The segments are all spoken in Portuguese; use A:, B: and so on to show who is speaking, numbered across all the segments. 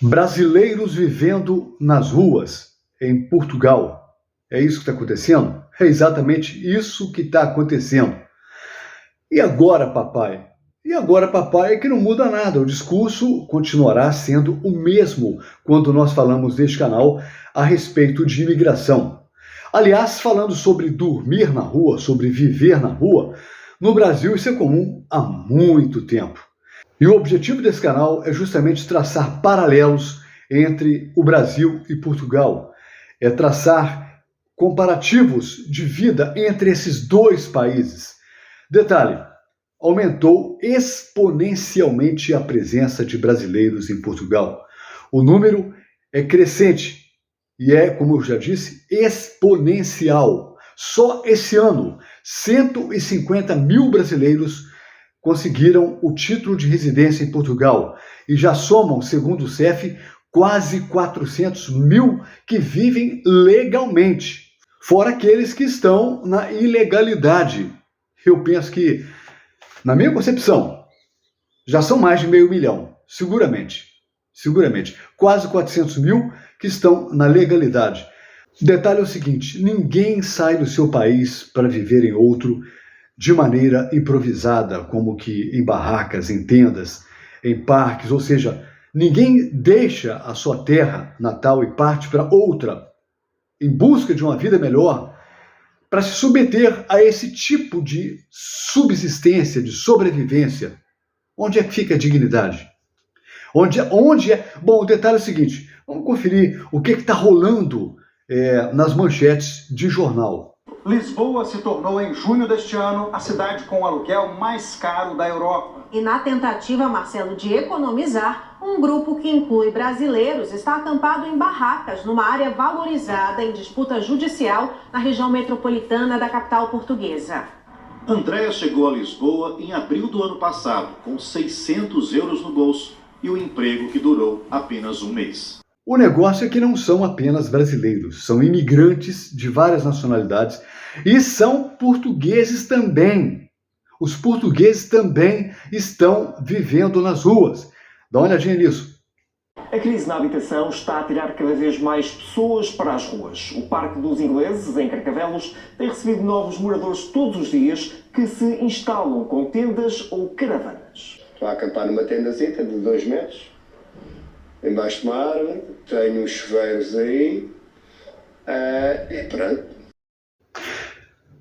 A: Brasileiros vivendo nas ruas, em Portugal. É isso que está acontecendo? É exatamente isso que está acontecendo. E agora, papai? E agora, papai, é que não muda nada. O discurso continuará sendo o mesmo quando nós falamos neste canal a respeito de imigração. Aliás, falando sobre dormir na rua, sobre viver na rua, no Brasil isso é comum há muito tempo. E o objetivo desse canal é justamente traçar paralelos entre o Brasil e Portugal. É traçar comparativos de vida entre esses dois países. Detalhe, aumentou exponencialmente a presença de brasileiros em Portugal. O número é crescente e é, como eu já disse, exponencial. Só esse ano, 150 mil brasileiros conseguiram o título de residência em Portugal e já somam, segundo o CEF, quase 400 mil que vivem legalmente, fora aqueles que estão na ilegalidade. Eu penso que, na minha concepção, já são mais de 500 mil, seguramente, quase 400 mil que estão na legalidade. O detalhe é o seguinte, ninguém sai do seu país para viver em outro de maneira improvisada, como que em barracas, em tendas, em parques, ou seja, ninguém deixa a sua terra natal e parte para outra, em busca de uma vida melhor, para se submeter a esse tipo de subsistência, de sobrevivência. Onde é que fica a dignidade? Onde é? Bom, o detalhe é o seguinte, vamos conferir o que está rolando nas manchetes de jornal.
B: Lisboa se tornou, em junho deste ano, a cidade com o aluguel mais caro da Europa.
C: E na tentativa, Marcelo, de economizar, um grupo que inclui brasileiros está acampado em barracas, numa área valorizada em disputa judicial na região metropolitana da capital portuguesa.
D: Andréa chegou a Lisboa em abril do ano passado, com 600 euros no bolso e o emprego que durou apenas um mês.
A: O negócio é que não são apenas brasileiros, são imigrantes de várias nacionalidades e são portugueses também. Os portugueses também estão vivendo nas ruas. Dá uma olhadinha nisso.
E: A crise na habitação está a tirar cada vez mais pessoas para as ruas. O Parque dos Ingleses, em Carcavelos, tem recebido novos moradores todos os dias que se instalam com tendas ou caravanas.
F: Estou a acampar numa tendazita de 2 metros. Embaixo de uma árvore, tenho uns chuveiros aí, e pronto.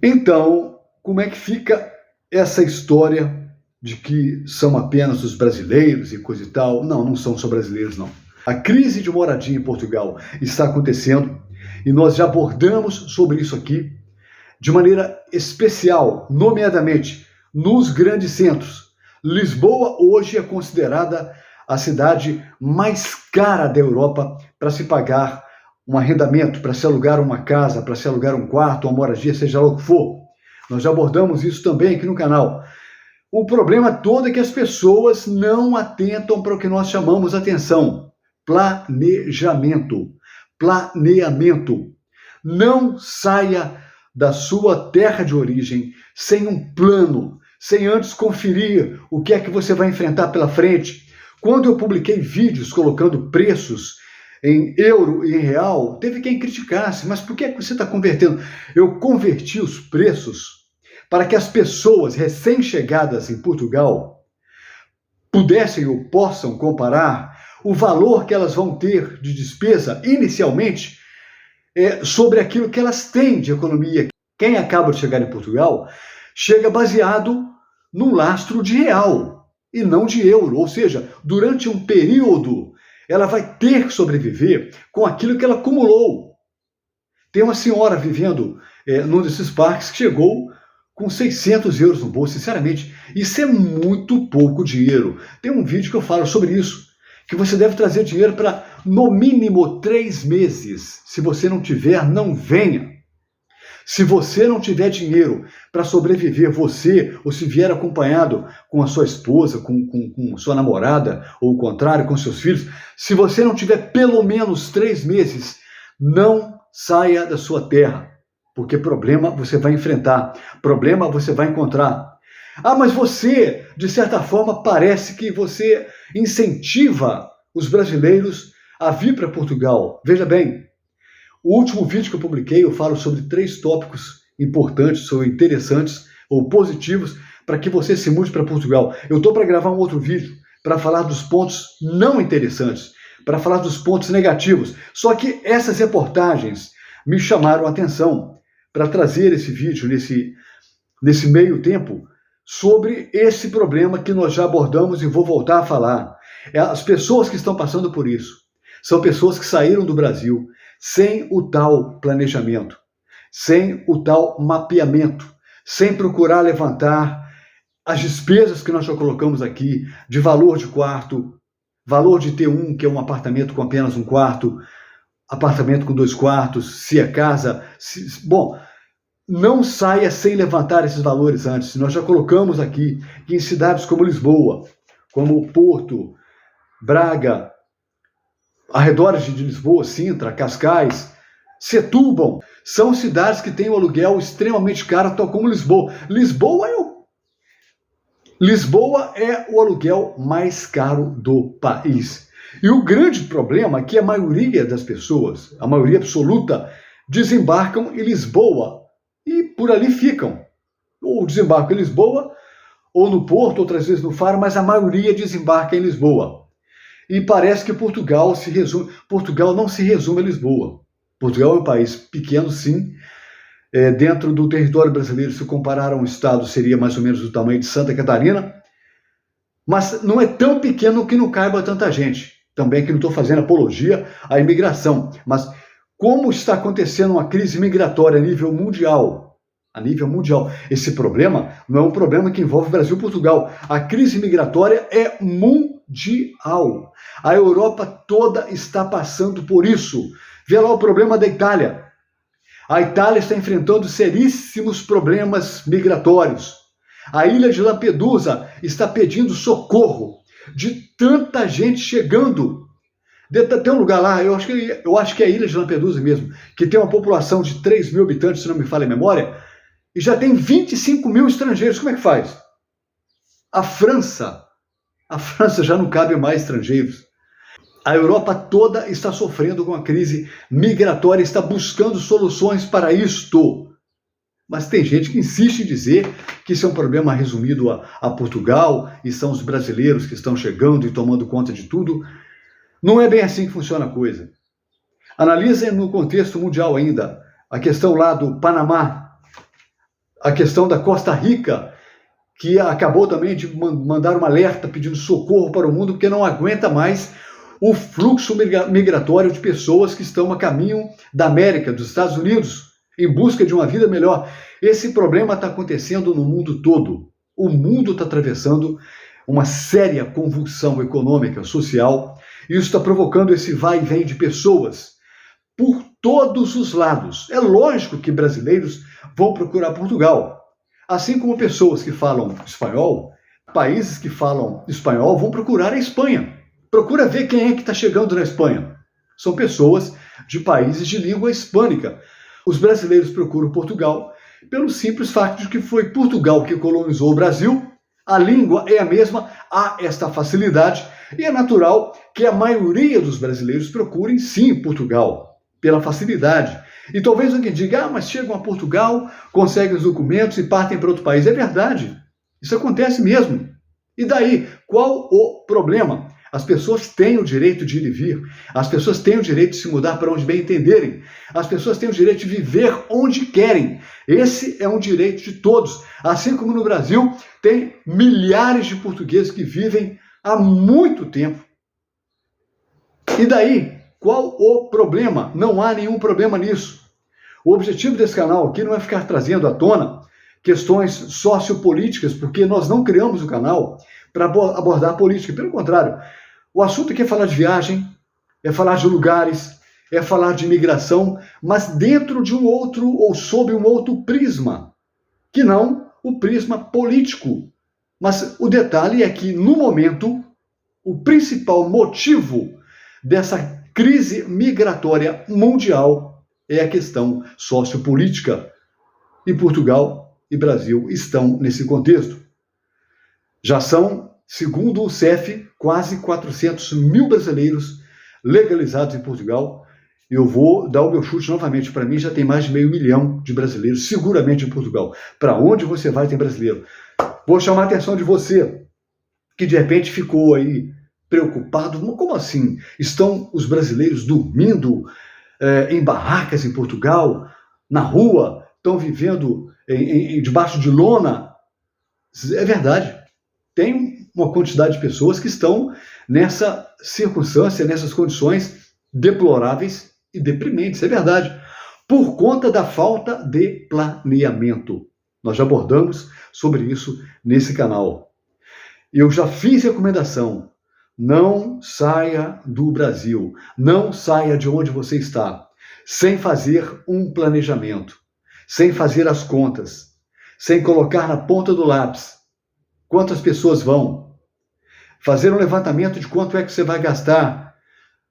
A: Então, como é que fica essa história de que são apenas os brasileiros e coisa e tal? Não, não são só brasileiros, não. A crise de moradia em Portugal está acontecendo e nós já abordamos sobre isso aqui de maneira especial, nomeadamente nos grandes centros. Lisboa hoje é considerada a cidade mais cara da Europa para se pagar um arrendamento, para se alugar uma casa, para se alugar um quarto, uma moradia, seja lá o que for. Nós já abordamos isso também aqui no canal. O problema todo é que as pessoas não atentam para o que nós chamamos atenção. Planejamento. Planeamento. Não saia da sua terra de origem sem um plano, sem antes conferir o que é que você vai enfrentar pela frente. Quando eu publiquei vídeos colocando preços em euro e em real, teve quem criticasse, mas por que é que você está convertendo? Eu converti os preços para que as pessoas recém-chegadas em Portugal pudessem ou possam comparar o valor que elas vão ter de despesa inicialmente sobre aquilo que elas têm de economia. Quem acaba de chegar em Portugal chega baseado num lastro de real e não de euro, ou seja, durante um período ela vai ter que sobreviver com aquilo que ela acumulou. Tem uma senhora vivendo num desses parques que chegou com 600 euros no bolso, sinceramente, isso é muito pouco dinheiro. Tem um vídeo que eu falo sobre isso, que você deve trazer dinheiro para no mínimo 3 meses. Se você não tiver, não venha. Se você não tiver dinheiro para sobreviver, você, ou se vier acompanhado com a sua esposa, com sua namorada, ou o contrário, com seus filhos, se você não tiver pelo menos 3 meses, não saia da sua terra, porque problema você vai enfrentar, problema você vai encontrar. Ah, mas você, de certa forma, parece que você incentiva os brasileiros a vir para Portugal. Veja bem, o último vídeo que eu publiquei, eu falo sobre 3 tópicos importantes, ou interessantes, ou positivos, para que você se mude para Portugal. Eu estou para gravar um outro vídeo para falar dos pontos não interessantes, para falar dos pontos negativos. Só que essas reportagens me chamaram a atenção para trazer esse vídeo nesse meio tempo sobre esse problema que nós já abordamos e vou voltar a falar. As pessoas que estão passando por isso são pessoas que saíram do Brasil sem o tal planejamento, sem o tal mapeamento, sem procurar levantar as despesas que nós já colocamos aqui, de valor de quarto, valor de T1, que é um apartamento com apenas um quarto, apartamento com 2 quartos, se é casa. Bom, não saia sem levantar esses valores antes. Nós já colocamos aqui que em cidades como Lisboa, como Porto, Braga, arredores de Lisboa, Sintra, Cascais, Setúbal, são cidades que têm um aluguel extremamente caro, tal como Lisboa. Lisboa é o aluguel mais caro do país. E o grande problema é que a maioria das pessoas, a maioria absoluta, desembarcam em Lisboa e por ali ficam. Ou desembarcam em Lisboa, ou no Porto, outras vezes no Faro, mas a maioria desembarca em Lisboa. E parece que Portugal não se resume a Lisboa. Portugal é um país pequeno, sim. Dentro do território brasileiro, se comparar a um estado, seria mais ou menos do tamanho de Santa Catarina. Mas não é tão pequeno que não caiba tanta gente. Também que não estou fazendo apologia à imigração. Mas como está acontecendo uma crise migratória a nível mundial, esse problema não é um problema que envolve Brasil e Portugal. A crise migratória é mundial. A Europa toda está passando por isso. Vê lá o problema da Itália. A Itália está enfrentando seríssimos problemas migratórios. A ilha de Lampedusa está pedindo socorro de tanta gente chegando. Tem um lugar lá, eu acho que é a ilha de Lampedusa mesmo, que tem uma população de 3 mil habitantes, se não me falha a memória, e já tem 25 mil estrangeiros. Como é que faz? A França já não cabe mais estrangeiros. A Europa toda está sofrendo com a crise migratória, está buscando soluções para isto. Mas tem gente que insiste em dizer que isso é um problema resumido a Portugal e são os brasileiros que estão chegando e tomando conta de tudo. Não é bem assim que funciona a coisa. Analisem no contexto mundial ainda a questão lá do Panamá, a questão da Costa Rica, que acabou também de mandar um alerta pedindo socorro para o mundo porque não aguenta mais o fluxo migratório de pessoas que estão a caminho da América, dos Estados Unidos, em busca de uma vida melhor. Esse problema está acontecendo no mundo todo. O mundo está atravessando uma séria convulsão econômica, social, e isso está provocando esse vai e vem de pessoas por todos os lados. É lógico que brasileiros vão procurar Portugal, assim como pessoas que falam espanhol, países que falam espanhol vão procurar a Espanha. Procura ver quem é que está chegando na Espanha. São pessoas de países de língua hispânica. Os brasileiros procuram Portugal pelo simples fato de que foi Portugal que colonizou o Brasil. A língua é a mesma, há esta facilidade e é natural que a maioria dos brasileiros procurem sim Portugal, pela facilidade. E talvez alguém diga, mas chegam a Portugal, conseguem os documentos e partem para outro país. É verdade, isso acontece mesmo. E daí, qual o problema? As pessoas têm o direito de ir e vir. As pessoas têm o direito de se mudar para onde bem entenderem. As pessoas têm o direito de viver onde querem. Esse é um direito de todos. Assim como no Brasil, tem milhares de portugueses que vivem há muito tempo. E daí, qual o problema? Não há nenhum problema nisso. O objetivo desse canal aqui não é ficar trazendo à tona questões sociopolíticas, porque nós não criamos o canal para abordar política. Pelo contrário, o assunto aqui é falar de viagem, é falar de lugares, é falar de imigração, mas dentro de um outro ou sob um outro prisma, que não o prisma político. Mas o detalhe é que, no momento, o principal motivo dessa crise migratória mundial é a questão sociopolítica. E Portugal e Brasil estão nesse contexto. Já são Segundo o CEF, quase 400 mil brasileiros legalizados em Portugal. Eu vou dar o meu chute novamente. Para mim, já tem mais de 500 mil de brasileiros, seguramente em Portugal. Para onde você vai, tem brasileiro. Vou chamar a atenção de você, que de repente ficou aí preocupado. Como assim? Estão os brasileiros dormindo em barracas em Portugal, na rua? Estão vivendo debaixo de lona? É verdade. Tem uma quantidade de pessoas que estão nessa circunstância, nessas condições deploráveis e deprimentes, é verdade, por conta da falta de planeamento. Nós já abordamos sobre isso nesse canal. Eu já fiz recomendação: não saia do Brasil, não saia de onde você está, sem fazer um planejamento, sem fazer as contas, sem colocar na ponta do lápis quantas pessoas vão, fazer um levantamento de quanto é que você vai gastar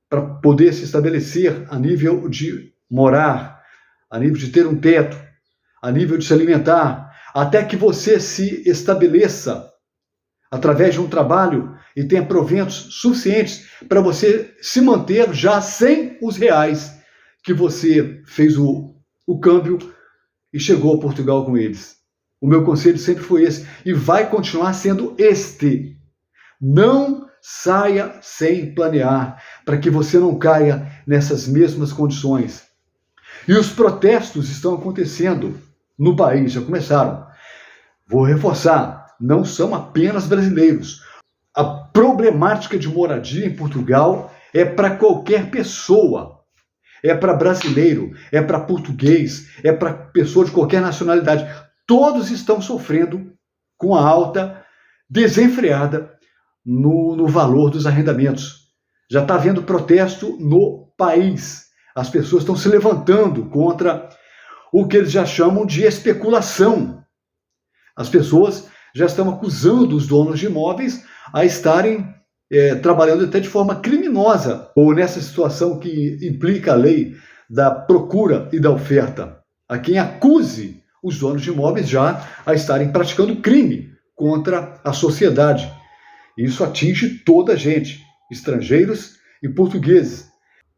A: para poder se estabelecer a nível de morar, a nível de ter um teto, a nível de se alimentar, até que você se estabeleça através de um trabalho e tenha proventos suficientes para você se manter já sem os reais que você fez o câmbio e chegou a Portugal com eles. O meu conselho sempre foi esse e vai continuar sendo este. Não saia sem planear, para que você não caia nessas mesmas condições. E os protestos estão acontecendo no país, já começaram. Vou reforçar, não são apenas brasileiros. A problemática de moradia em Portugal é para qualquer pessoa. É para brasileiro, é para português, é para pessoa de qualquer nacionalidade. Todos estão sofrendo com a alta desenfreada no valor dos arrendamentos. Já está havendo protesto no país. As pessoas estão se levantando contra o que eles já chamam de especulação. As pessoas já estão acusando os donos de imóveis a estarem trabalhando até de forma criminosa, ou nessa situação que implica a lei da procura e da oferta. A quem acuse os donos de imóveis já a estarem praticando crime contra a sociedade. Isso atinge toda a gente, estrangeiros e portugueses.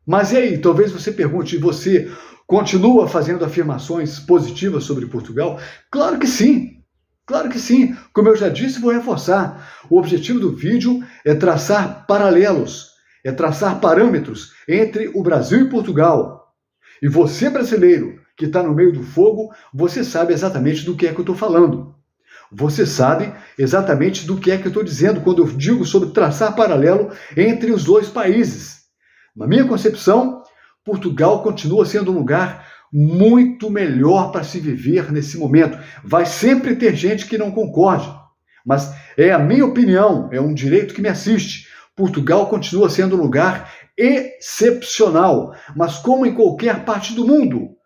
A: Mas e aí, talvez você pergunte, você continua fazendo afirmações positivas sobre Portugal? Claro que sim, claro que sim. Como eu já disse, vou reforçar. O objetivo do vídeo é traçar paralelos, é traçar parâmetros entre o Brasil e Portugal. E você, brasileiro, que está no meio do fogo, você sabe exatamente do que é que eu estou falando. Você sabe exatamente do que é que eu estou dizendo quando eu digo sobre traçar paralelo entre os dois países. Na minha concepção, Portugal continua sendo um lugar muito melhor para se viver nesse momento. Vai sempre ter gente que não concorde, mas é a minha opinião, é um direito que me assiste. Portugal continua sendo um lugar excepcional, mas como em qualquer parte do mundo,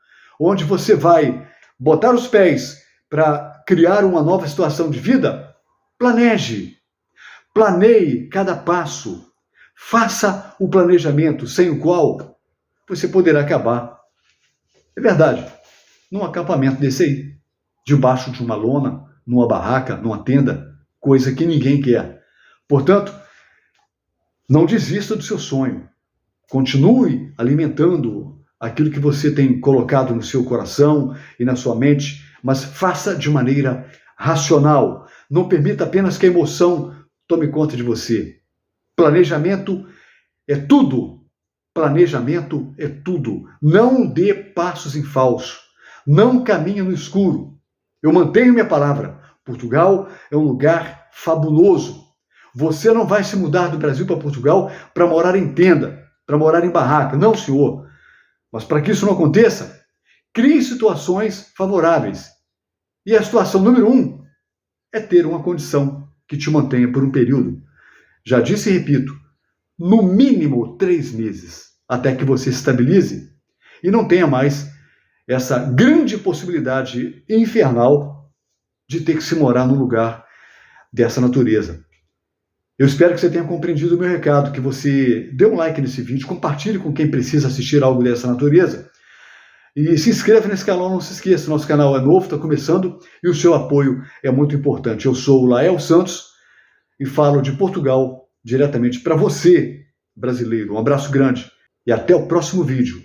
A: onde você vai botar os pés para criar uma nova situação de vida, planeje, planeie cada passo, faça o planejamento sem o qual você poderá acabar. É verdade, num acampamento desse aí, debaixo de uma lona, numa barraca, numa tenda, coisa que ninguém quer. Portanto, não desista do seu sonho. Continue alimentando aquilo que você tem colocado no seu coração e na sua mente, mas faça de maneira racional. Não permita apenas que a emoção tome conta de você. Planejamento é tudo. Planejamento é tudo. Não dê passos em falso. Não caminhe no escuro. Eu mantenho minha palavra. Portugal é um lugar fabuloso. Você não vai se mudar do Brasil para Portugal para morar em tenda, para morar em barraca. Não, senhor. Mas para que isso não aconteça, crie situações favoráveis. E a situação número 1 é ter uma condição que te mantenha por um período. Já disse e repito, no mínimo 3 meses, até que você se estabilize e não tenha mais essa grande possibilidade infernal de ter que se morar num lugar dessa natureza. Eu espero que você tenha compreendido o meu recado, que você dê um like nesse vídeo, compartilhe com quem precisa assistir algo dessa natureza e se inscreva nesse canal, não se esqueça, nosso canal é novo, está começando e o seu apoio é muito importante. Eu sou o Lael Santos e falo de Portugal diretamente para você, brasileiro. Um abraço grande e até o próximo vídeo.